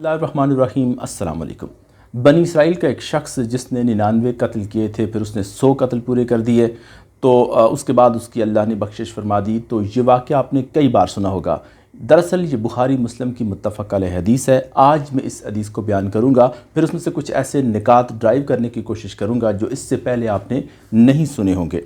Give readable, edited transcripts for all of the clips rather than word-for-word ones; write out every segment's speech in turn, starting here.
बिस्मिल्लाहिर्रहमानिर्रहीम। अस्सलाम वालेकुम। बनी इसराइल का एक शख्स जिसने 99 कत्ल किए थे, फिर उसने 100 कत्ल पूरे कर दिए, तो उसके बाद उसकी अल्लाह ने बख्शिश फरमा दी। तो ये वाक़या आपने कई बार सुना होगा। दरअसल ये बुखारी मुस्लिम की मुत्तफ़क़ अलैह हदीस है। आज मैं इस हदीस को बयान करूँगा, फिर उसमें से कुछ ऐसे निकात ड्राइव करने की कोशिश करूँगा जो इससे पहले आपने नहीं सुने होंगे।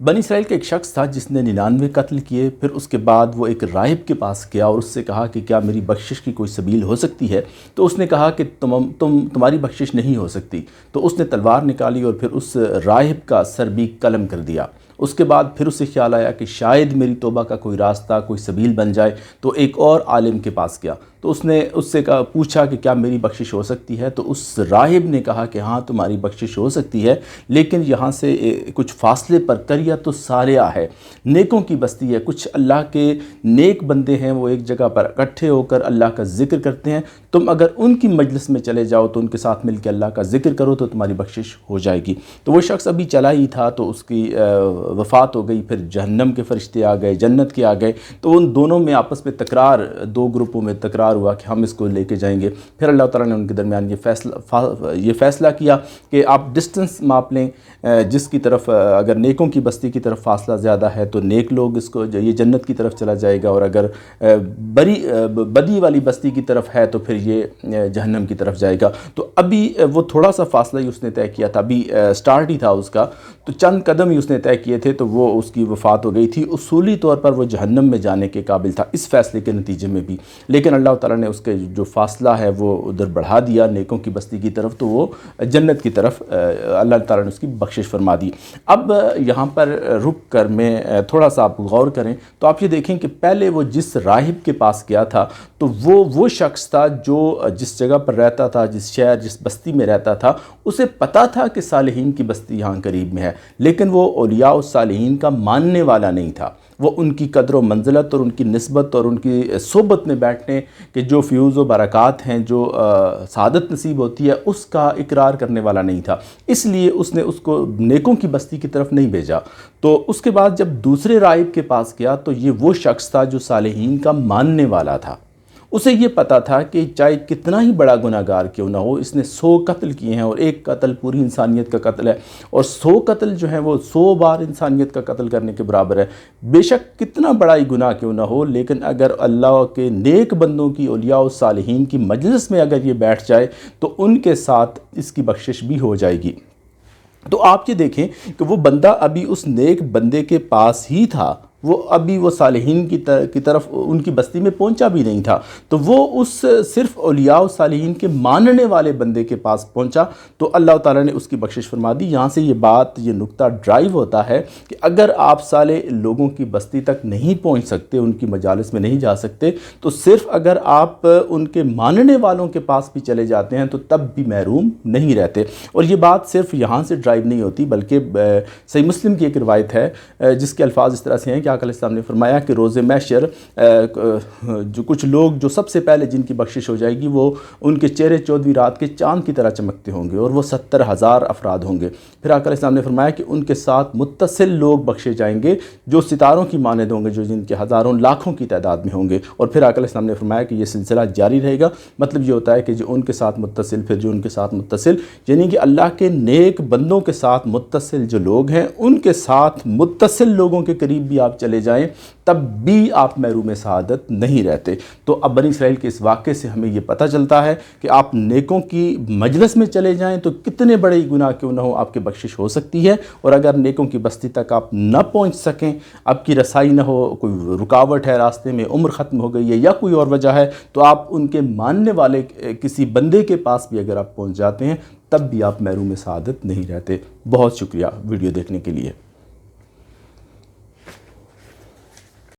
बनी इसराइल का एक शख्स था जिसने 99 कत्ल किए। फिर उसके बाद वो एक राहिब के पास गया और उससे कहा कि क्या मेरी बख्शिश की कोई सबील हो सकती है। तो उसने कहा कि तुम्हारी बख्शिश नहीं हो सकती। तो उसने तलवार निकाली और फिर उस राहिब का सर भी कलम कर दिया। उसके बाद फिर उसे ख्याल आया कि शायद मेरी तौबा का कोई रास्ता, कोई सबील बन जाए। तो एक और आलिम के पास गया, तो उसने उससे पूछा कि क्या मेरी बख्शिश हो सकती है। तो उस राहिब ने कहा कि हाँ, तुम्हारी बख्शिश हो सकती है, लेकिन यहाँ से कुछ फासले पर करिया तो सारिया है, नेकों की बस्ती है। कुछ अल्लाह के नेक बंदे हैं, वो एक जगह पर इकट्ठे होकर अल्लाह का ज़िक्र करते हैं। तुम अगर उनकी मजलिस में चले जाओ तो उनके साथ मिलकर अल्लाह का ज़िक्र करो तो तुम्हारी बख्शिश हो जाएगी। तो वो शख्स अभी चला ही था तो उसकी वफ़ात हो गई। फिर जहन्नम के फरिश्ते आ गए, जन्नत के आ गए। तो उन दोनों में आपस में तकरार, दो ग्रुपों में तकरार हुआ कि हम इसको लेके जाएंगे। फिर अल्लाह ताला ने उनके दरमियान ये फ़ैसला किया कि आप डिस्टेंस माप लें, जिसकी तरफ अगर नेकों की बस्ती की तरफ फासला ज़्यादा है तो नेक लोग इसको ये जन्नत की तरफ चला जाएगा, और अगर बदी वाली बस्ती की तरफ है तो फिर ये जहन्नम की तरफ जाएगा। तो अभी वो थोड़ा सा फासला ही उसने तय किया था, अभी स्टार्ट ही था उसका, तो चंद कदम ही उसने तय किए थे तो वो उसकी वफ़ात हो गई थी। उसूली तौर पर वो जहन्नम में जाने के काबिल था इस फ़ैसले के नतीजे में भी, लेकिन अल्लाह ताला ने उसके जो फ़ासला है वो उधर बढ़ा दिया नेकों की बस्ती की तरफ, तो वो जन्नत की तरफ अल्लाह ताला ने उसकी बख्शिश फरमा दी। अब यहाँ पर रुक कर मैं थोड़ा सा आप गौर करें तो आप ये देखें कि पहले वो जिस राहिब के पास गया था तो वो शख्स था जो जिस जगह पर रहता था, जिस शहर, जिस बस्ती में रहता था, उसे पता था कि सालिहीन की बस्ती यहाँ करीब में है, लेकिन वो औलिया और सालिहीन का मानने वाला नहीं था। वो उनकी कदर व मंज़िलत और उनकी निस्बत और उनकी सोबत में बैठने के जो फ्यूज़ व बरक़ात हैं, जो सआदत नसीब होती है, उसका इकरार करने वाला नहीं था। इसलिए उसने उसको नेकों की बस्ती की तरफ नहीं भेजा। तो उसके बाद जब दूसरे राहिब के पास गया तो ये वो शख्स था जो सालिहीन का मानने वाला था। उसे ये पता था कि चाहे कितना ही बड़ा गुनाहगार क्यों ना हो, इसने 100 कत्ल किए हैं और एक कत्ल पूरी इंसानियत का कत्ल है, और 100 कत्ल जो है वो 100 बार इंसानियत का कत्ल करने के बराबर है। बेशक कितना बड़ा ही गुनाह क्यों ना हो, लेकिन अगर अल्लाह के नेक बंदों की, औलिया और सालिहीन की मजलिस में अगर ये बैठ जाए तो उनके साथ इसकी बख्शिश भी हो जाएगी। तो आप ये देखें कि वो बंदा अभी उस नेक बंदे के पास ही था, वो अभी वो सालिहीन की तरफ उनकी बस्ती में पहुंचा भी नहीं था। तो वो उस सिर्फ औलिया और सालिहीन के मानने वाले बंदे के पास पहुंचा तो अल्लाह ताला ने उसकी बख्शिश फरमा दी। यहाँ से ये नुक्ता ड्राइव होता है कि अगर आप साले लोगों की बस्ती तक नहीं पहुंच सकते, उनकी मजालिस में नहीं जा सकते, तो सिर्फ अगर आप उनके मानने वालों के पास भी चले जाते हैं तो तब भी महरूम नहीं रहते। और ये बात सिर्फ यहाँ से ड्राइव नहीं होती, बल्कि सही मुस्लिम की एक रिवायत है जिसके अल्फाज इस तरह से हैं कि आका अलैहिस्सलाम ने फरमाया कि रोज़े महशर जो कुछ लोग जो सबसे पहले जिनकी बख्शिश हो जाएगी वो उनके चेहरे 14वीं रात के चांद की तरह चमकते होंगे, और वो 70,000 अफराद होंगे। फिर आका अलैहिस्सलाम ने फरमाया कि उनके साथ मुत्तसिल लोग बख्शे जाएंगे जो सितारों की मानद होंगे, जो जिनके हज़ारों लाखों की तादाद में होंगे। और फिर आका अलैहिस्सलाम ने फरमाया कि ये सिलसिला जारी रहेगा। मतलब ये होता है कि जो उनके साथ मुत्तसिल, फिर जो उनके साथ मुत्तसिल, यानी कि अल्लाह के नेक बंदों के साथ मुत्तसिल जो लोग हैं उनके साथ मुत्तसिल लोगों के करीब भी आप चले जाएं तब भी आप महरूम सआदत नहीं रहते। तो अब बनी इसराइल के इस वाक़े से हमें ये पता चलता है कि आप नेकों की मजलिस में चले जाएं तो कितने बड़े गुनाह क्यों ना हो, आपकी बख्शिश हो सकती है। और अगर नेकों की बस्ती तक आप न पहुंच सकें, आपकी रसाई न हो, कोई रुकावट है रास्ते में, उम्र ख़त्म हो गई है या कोई और वजह है, तो आप उनके मानने वाले किसी बंदे के पास भी अगर आप पहुँच जाते हैं तब भी आप महरूम सआदत नहीं रहते। बहुत शुक्रिया वीडियो देखने के लिए।